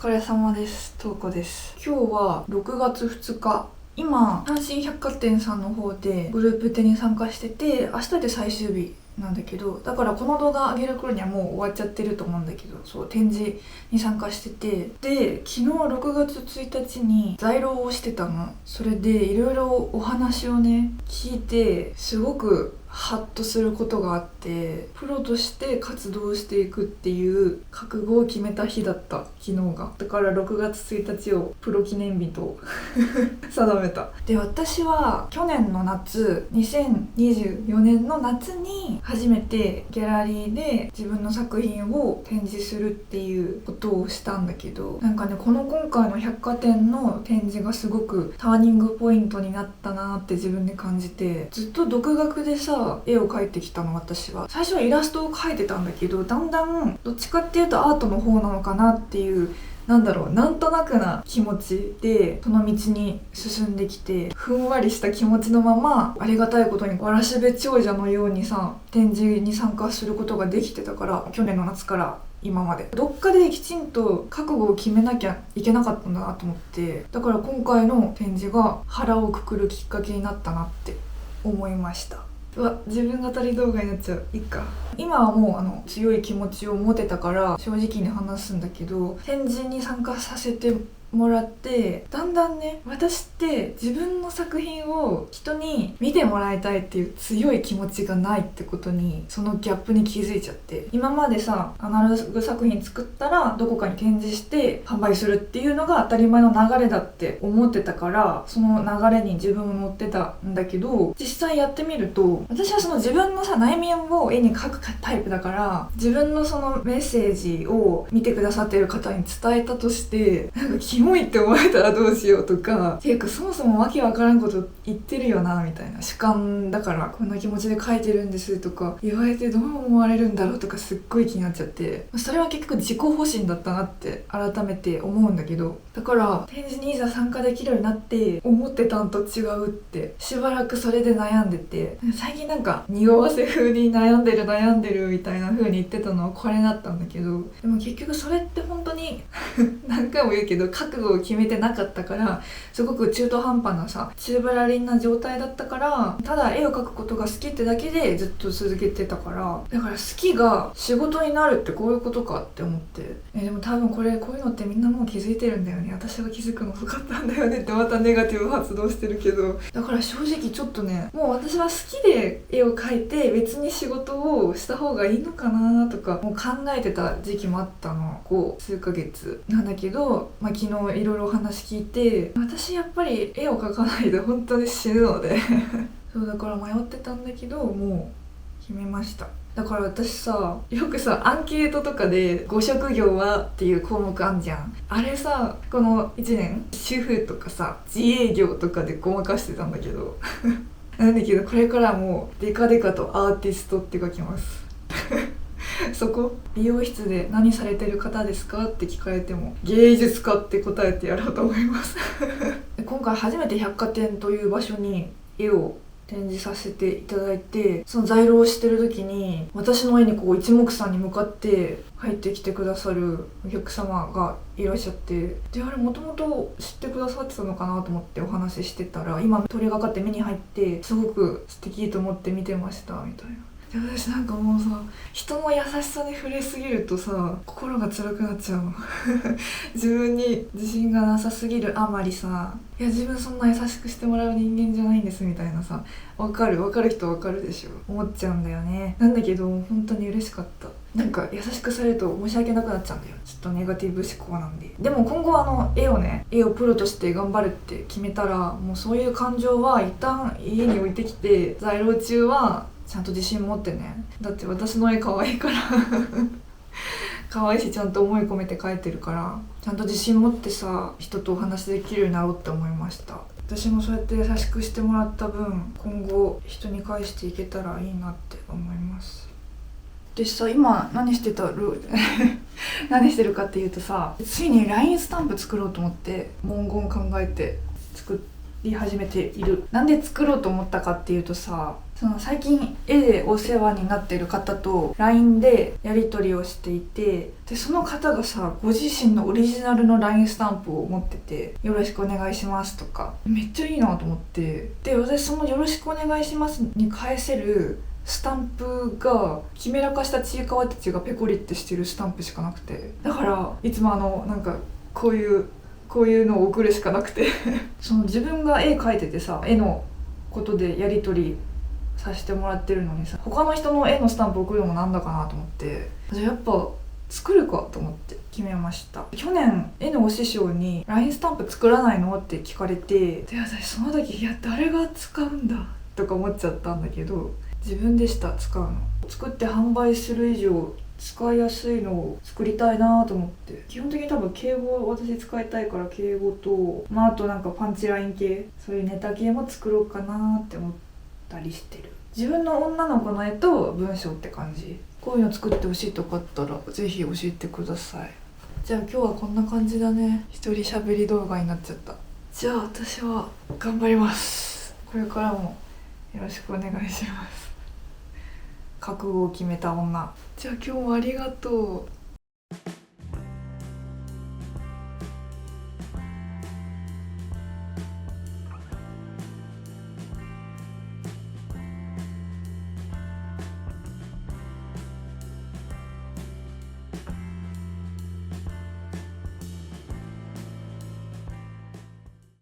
疲れ様です。とうこです。今日は6月2日。今、阪神百貨店さんの方でグループ展に参加してて、明日で最終日なんだけど、だからこの動画上げる頃にはもう終わっちゃってると思うんだけど、そう、展示に参加してて、で、昨日6月1日に在廊をしてたの。それでいろいろお話をね、聞いて、すごくハッとすることがあって、プロとして活動していくっていう覚悟を決めた日だった、昨日が。だから6月1日をプロ記念日と定めた。で、私は去年の夏、2024年の夏に初めてギャラリーで自分の作品を展示するっていうことをしたんだけど、なんかね、今回の百貨店の展示がすごくターニングポイントになったなって自分で感じて、ずっと独学でさ、絵を描いてきたの。私は最初はイラストを描いてたんだけど、だんだんどっちかっていうとアートの方なのかなっていう、なんとなくな気持ちでその道に進んできて、ふんわりした気持ちのまま、ありがたいことにわらしべ長者のようにさ、展示に参加することができてたから、去年の夏から今までどっかできちんと覚悟を決めなきゃいけなかったんだなと思って、だから今回の展示が腹をくくるきっかけになったなって思いました。自分語り動画になっちゃう。いっか。今はもう強い気持ちを持てたから正直に話すんだけど、展示に参加させてもらって、だんだんね、私って自分の作品を人に見てもらいたいっていう強い気持ちがないってことに、そのギャップに気づいちゃって、今までさ、アナログ作品作ったらどこかに展示して販売するっていうのが当たり前の流れだって思ってたから、その流れに自分も乗ってたんだけど、実際やってみると、私はその自分のさ、内面を絵に描くタイプだから、自分のそのメッセージを見てくださってる方に伝えたとして、なんかキモいって思われたらどうしようとか、ていうかそもそもわけわからんこと言ってるよなみたいな、主観だからこんな気持ちで描いてるんですとか言われてどう思われるんだろうとか、すっごい気になっちゃって、それは結局自己保身だったなって改めて思うんだけど、だから展示にいざ参加できるようになって思ってたんと違うって、しばらくそれで悩んでて、最近なんか匂わせ風に悩んでるみたいな風に言ってたのはこれだったんだけど、でも結局それって本当に何回も言うけど覚悟を決めてなかったから、すごく中途半端なさ、中ぶらりんな状態だったから、ただ絵を描くことが好きってだけでずっと続けてたから、だから好きが仕事になるってこういうことかって思って、でも多分こういうのってみんなもう気づいてるんだよね、私が気づくの遅かったんだよねってまたネガティブ発動してるけど、だから正直ちょっとね、もう私は好きで絵を描いて別に仕事をした方がいいのかなとかもう考えてた時期もあったの、こう数ヶ月なんだけど、昨日いろいろお話聞いて、私やっぱり絵を描かないと本当に死ぬのでそうだから迷ってたんだけど、もう決めました。だから私さ、よくさ、アンケートとかでご職業はっていう項目あんじゃん。あれさ、この1年主婦とかさ、自営業とかでごまかしてたんだけどなんだけど、これからもうデカデカとアーティストって書きますそこ、美容室で何されてる方ですかって聞かれても芸術家って答えてやろうと思います今回初めて百貨店という場所に絵を展示させていただいて、その在廊をしてる時に私の絵にこう一目散に向かって入ってきてくださるお客様がいらっしゃって、で、あれもともと知ってくださってたのかなと思ってお話ししてたら、今通りがかって目に入ってすごく素敵と思って見てましたみたいな。私なんかもうさ、人の優しさに触れすぎるとさ、心が辛くなっちゃうの自分に自信がなさすぎるあまりさ、いや自分そんな優しくしてもらう人間じゃないんですみたいなさ、わかる人わかるでしょ、思っちゃうんだよね。なんだけど本当に嬉しかった。なんか優しくされると申し訳なくなっちゃうんだよ、ちょっとネガティブ思考なんで。でも今後絵をプロとして頑張るって決めたら、もうそういう感情は一旦家に置いてきて、在廊中はちゃんと自信持ってね。だって私の絵可愛いから可愛いし、ちゃんと思い込めて描いてるから、ちゃんと自信持ってさ、人とお話できるようになろうって思いました。私もそうやって優しくしてもらった分、今後人に返していけたらいいなって思います。でさ、今何してるかっていうとさ、ついに LINE スタンプ作ろうと思って文言考えて作り始めている。なんで作ろうと思ったかっていうとさ、その最近絵でお世話になっている方と LINE でやり取りをしていて、でその方がさ、ご自身のオリジナルの LINE スタンプを持ってて、よろしくお願いしますとか、めっちゃいいなと思って、で私そのよろしくお願いしますに返せるスタンプがキメラ化したちいかわたちがペコリってしてるスタンプしかなくて、だからいつもなんかこういうのを送るしかなくてその自分が絵描いててさ、絵のことでやり取りさせてもらってるのにさ、他の人の絵のスタンプ送るのもなんだかなと思って、じゃあやっぱ作るかと思って決めました。去年絵のお師匠に LINE スタンプ作らないのって聞かれて、で私その時、いや誰が使うんだとか思っちゃったんだけど、自分でした使うの。作って販売する以上使いやすいのを作りたいなと思って、基本的に多分敬語を私使いたいから敬語と、あとなんかパンチライン系、そういうネタ系も作ろうかなって思ったりしてる。自分の女の子の絵と文章って感じ。こういうの作ってほしいとかあったらぜひ教えてください。じゃあ今日はこんな感じだね。一人喋り動画になっちゃった。じゃあ私は頑張ります。これからもよろしくお願いします。覚悟を決めた女。じゃあ今日もありがとう。